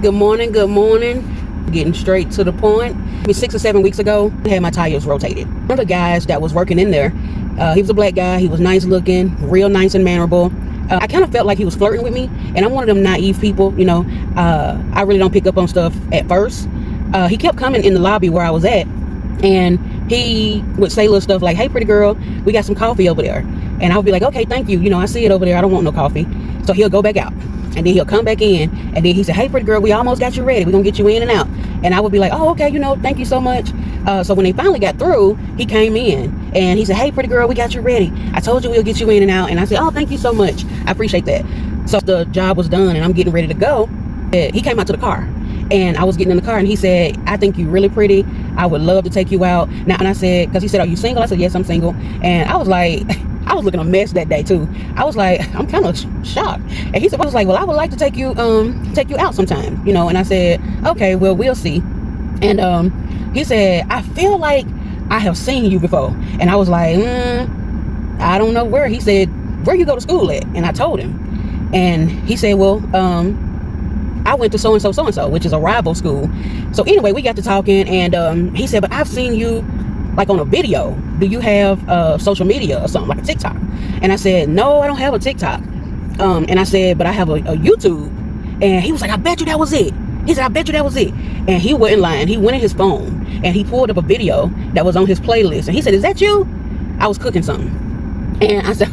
Good morning, good morning. Getting straight to the point. 6 or 7 weeks ago, I had my tires rotated. One of the guys that was working in there, he was a black guy. He was nice looking, real nice and mannerable. I kind of felt like he was flirting with me, and I'm one of them naive people, you know. I really don't pick up on stuff at first. He kept coming in the lobby where I was at, and he would say little stuff like, "Hey, pretty girl, we got some coffee over there." And I would be like, "Okay, thank you. You know, I see it over there. I don't want no coffee." So he'll go back out, and then he'll come back in, and then he said, "Hey, pretty girl, we almost got you ready. We're gonna get you in and out." And I would be like, "Oh, okay, you know, thank you so much." So when they finally got through, he came in and he said, "Hey, pretty girl, we got you ready. I told you we'll get you in and out." And I said, "Oh, thank you so much. I appreciate that." So the job was done and I'm getting ready to go. He came out to the car, and I was getting in the car, and he said, "I think you're really pretty. I would love to take you out." Now, and I said, because he said, "Are you single?" I said, "Yes, I'm single." And I was like, I was looking a mess that day too. I was like, I'm kind of shocked. And he said, I was like, "Well, I would like to take you out sometime, you know." And I said, "Okay, well, we'll see." And he said, "I feel like I have seen you before." And I was like, I don't know where. He said, "Where you go to school at?" And I told him. And he said, "Well, I went to so-and-so, which is a rival school." So anyway, we got to talking, and he said, "But I've seen you like on a video. Do you have social media or something, like a TikTok?" And I said, "No, I don't have a TikTok." And I said, "But I have a YouTube." And he was like, "I bet you that was it." He said, "I bet you that was it." And he wasn't lying. He went in his phone and he pulled up a video that was on his playlist. And he said, "Is that you?" I was cooking something. And I said,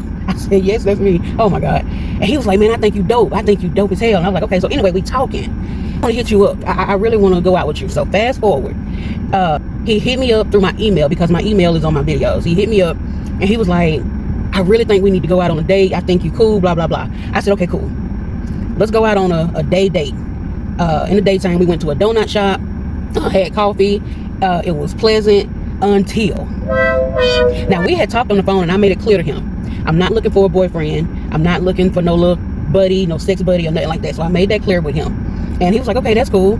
"Yes, that's me." Oh my God. And he was like, "Man, I think you dope. I think you dope as hell." And I was like, "Okay." So anyway, we talking. I want to hit you up. I really want to go out with you. So fast forward. He hit me up through my email, because my email is on my videos. He hit me up and he was like, "I really think we need to go out on a date. I think you cool, blah, blah, blah." I said, "Okay, cool. Let's go out on a date. In the daytime, we went to a donut shop, had coffee. It was pleasant until. Now, we had talked on the phone and I made it clear to him, I'm not looking for a boyfriend. I'm not looking for no little buddy, no sex buddy or nothing like that. So I made that clear with him. And he was like, "Okay, that's cool."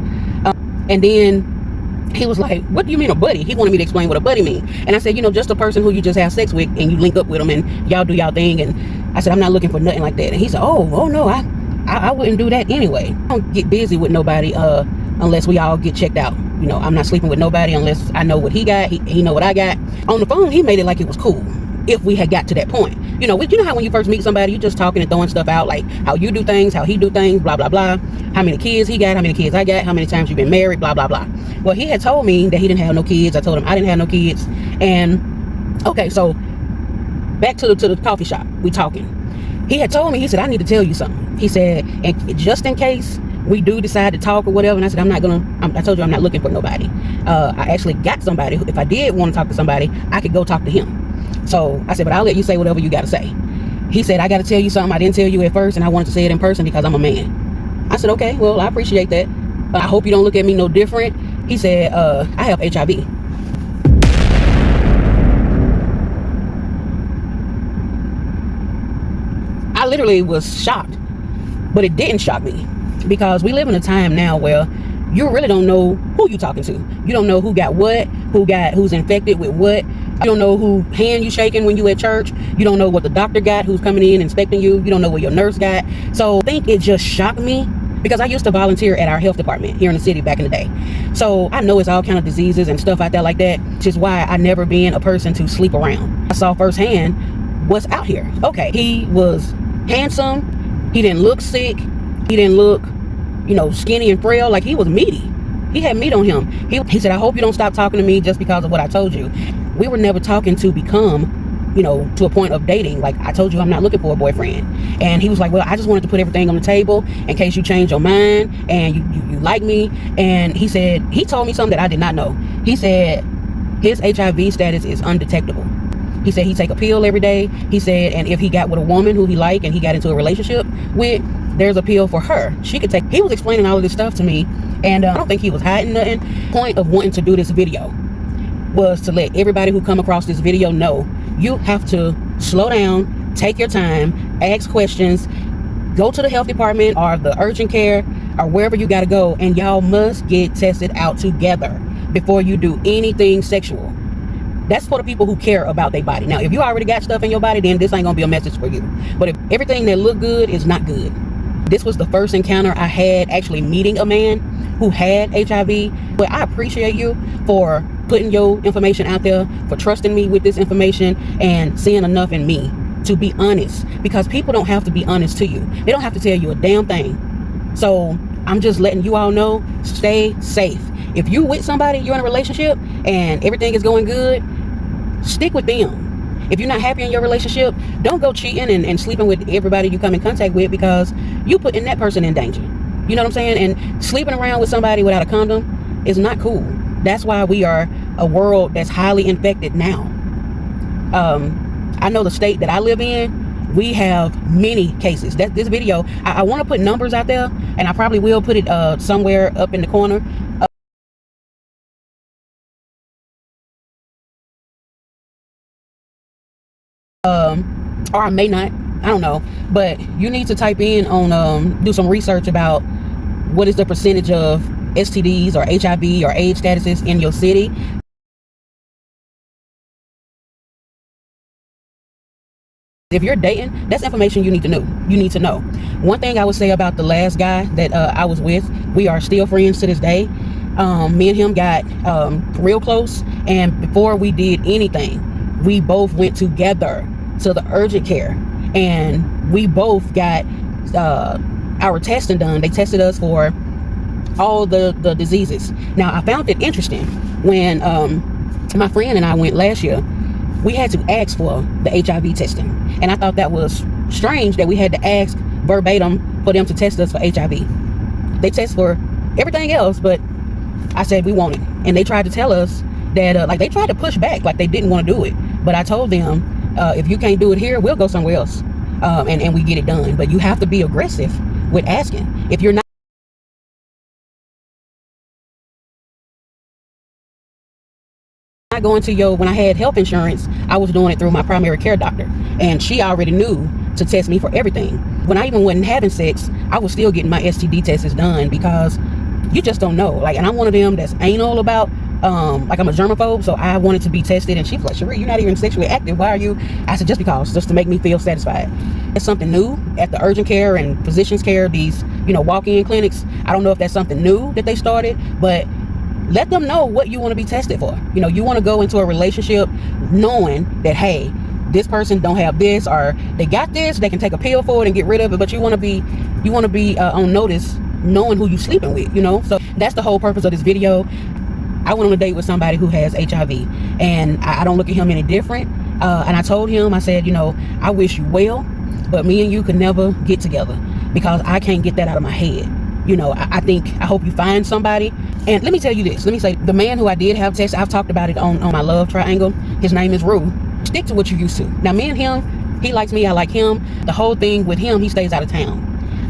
And then he was like, "What do you mean a buddy?" He wanted me to explain what a buddy means. And I said, "You know, just a person who you just have sex with and you link up with them and y'all do y'all thing." And I said, "I'm not looking for nothing like that." And he said, oh no, I wouldn't do that anyway. I don't get busy with nobody unless we all get checked out. You know, I'm not sleeping with nobody unless I know what he got. He know what I got. On the phone, he made it like it was cool if we had got to that point. You know how when you first meet somebody, you just talking and throwing stuff out, like how you do things, how he do things, blah, blah, blah. How many kids he got, how many kids I got, how many times you've been married, blah, blah, blah. Well, he had told me that he didn't have no kids. I told him I didn't have no kids. And okay, so back to the coffee shop, we talking. He had told me, he said, "I need to tell you something." He said, "And just in case we do decide to talk or whatever." And I said, I told you I'm not looking for nobody. I actually got somebody who, if I did want to talk to somebody, I could go talk to him. So I said, "But I'll let you say whatever you got to say." He said, "I got to tell you something I didn't tell you at first, and I wanted to say it in person because I'm a man." I said, "Okay, well, I appreciate that. I hope you don't look at me no different." He said, "I have HIV." I literally was shocked, but it didn't shock me, because we live in a time now where you really don't know who you're talking to. You don't know who got what, who's infected with what. You don't know who hand you shaking when you at church. You don't know what the doctor got who's coming in inspecting you. You don't know what your nurse got. So I think it just shocked me, because I used to volunteer at our health department here in the city back in the day. So I know it's all kind of diseases and stuff out there like that, which is why I never been a person to sleep around. I saw firsthand what's out here. Okay, he was handsome. He didn't look sick. He didn't look, skinny and frail. Like, he was meaty. He had meat on him. He said, "I hope you don't stop talking to me just because of what I told you." We were never talking to become, to a point of dating. Like, I told you I'm not looking for a boyfriend. And he was like, "Well, I just wanted to put everything on the table in case you change your mind and you like me." And he said, he told me something that I did not know. He said his HIV status is undetectable. He said he take a pill every day. He said, and if he got with a woman who he liked and he got into a relationship with, there's a pill for her. She could take. He was explaining all of this stuff to me, and I don't think he was hiding nothing. Point of wanting to do this video was to let everybody who come across this video know you have to slow down, take your time, ask questions, go to the health department or the urgent care or wherever you got to go, and y'all must get tested out together before you do anything sexual. That's for the people who care about their body. Now, if you already got stuff in your body, then this ain't gonna be a message for you. But if everything that look good is not good, This was the first encounter I had actually meeting a man who had HIV. But I appreciate you for putting your information out there, for trusting me with this information and seeing enough in me to be honest, because people don't have to be honest to you. They don't have to tell you a damn thing. So I'm just letting you all know, stay safe. If you with somebody, you're in a relationship and everything is going good, stick with them. If you're not happy in your relationship, don't go cheating and sleeping with everybody you come in contact with, because you putting that person in danger. You know what I'm saying? And sleeping around with somebody without a condom is not cool. That's why we are a world that's highly infected now. I know the state that I live in, we have many cases. This video, I want to put numbers out there, and I probably will put it somewhere up in the corner. Or I may not, I don't know, but you need to type in on do some research about what is the percentage of STDs or HIV or AIDS statuses in your city. If you're dating, that's information you need to know. One thing I would say about the last guy that I was with, we are still friends to this day. Me and him got real close, and before we did anything, we both went together to the urgent care, and we both got our testing done. They tested us for all the diseases. Now, I found it interesting when my friend and I went last year. We had to ask for the HIV testing, and I thought that was strange that we had to ask verbatim for them to test us for HIV. They test for everything else, but I said we want it, and they tried to tell us that like they tried to push back, like they didn't want to do it. But I told them, if you can't do it here, we'll go somewhere else, and we get it done. But you have to be aggressive with asking. If you're not going to when I had health insurance, I was doing it through my primary care doctor, and she already knew to test me for everything. When I even wasn't having sex, I was still getting my STD tests done, because you just don't know. Like, and I'm one of them that's anal about like I'm a germaphobe, so I wanted to be tested. And she was like, Cherie, you're not even sexually active, why are you? I said, just to make me feel satisfied. It's something new at the urgent care and physicians care, these walk-in clinics. I don't know if that's something new that they started, but let them know what you want to be tested for. You want to go into a relationship knowing that, hey, this person don't have this, or they got this, they can take a pill for it and get rid of it. But you want to be on notice, knowing who you sleeping with. So that's the whole purpose of this video. I went on a date with somebody who has HIV, and I don't look at him any different. And I told him, I said, I wish you well, but me and you could never get together, because I can't get that out of my head. I hope you find somebody. And let me tell you this. Let me say, the man who I did have sex, I've talked about it on my love triangle. His name is Rue. Stick to what you used to. Now, me and him, he likes me, I like him. The whole thing with him, he stays out of town.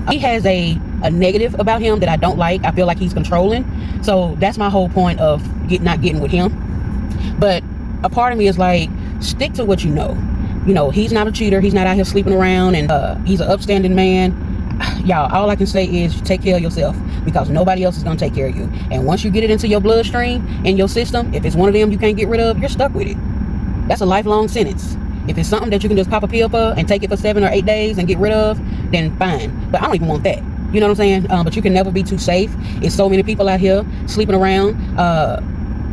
He has a negative about him that I don't like. I feel like he's controlling. So that's my whole point of not getting with him. But a part of me is like, stick to what you know. He's not a cheater. He's not out here sleeping around, and he's an upstanding man. Y'all, all I can say is take care of yourself, because nobody else is going to take care of you. And once you get it into your bloodstream, in your system, if it's one of them you can't get rid of, you're stuck with it. That's a lifelong sentence. If it's something that you can just pop a pill for and take it for 7 or 8 days and get rid of, then fine. But I don't even want that. You know what I'm saying? But you can never be too safe. It's so many people out here sleeping around.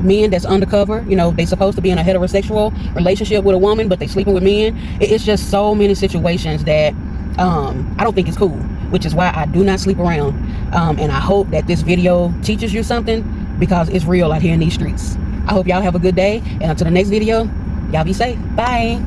Men that's undercover, they supposed to be in a heterosexual relationship with a woman, but they sleeping with men. It's just so many situations that I don't think it's cool, which is why I do not sleep around. And I hope that this video teaches you something, because it's real out here in these streets. I hope y'all have a good day, and until the next video, y'all be safe. Bye.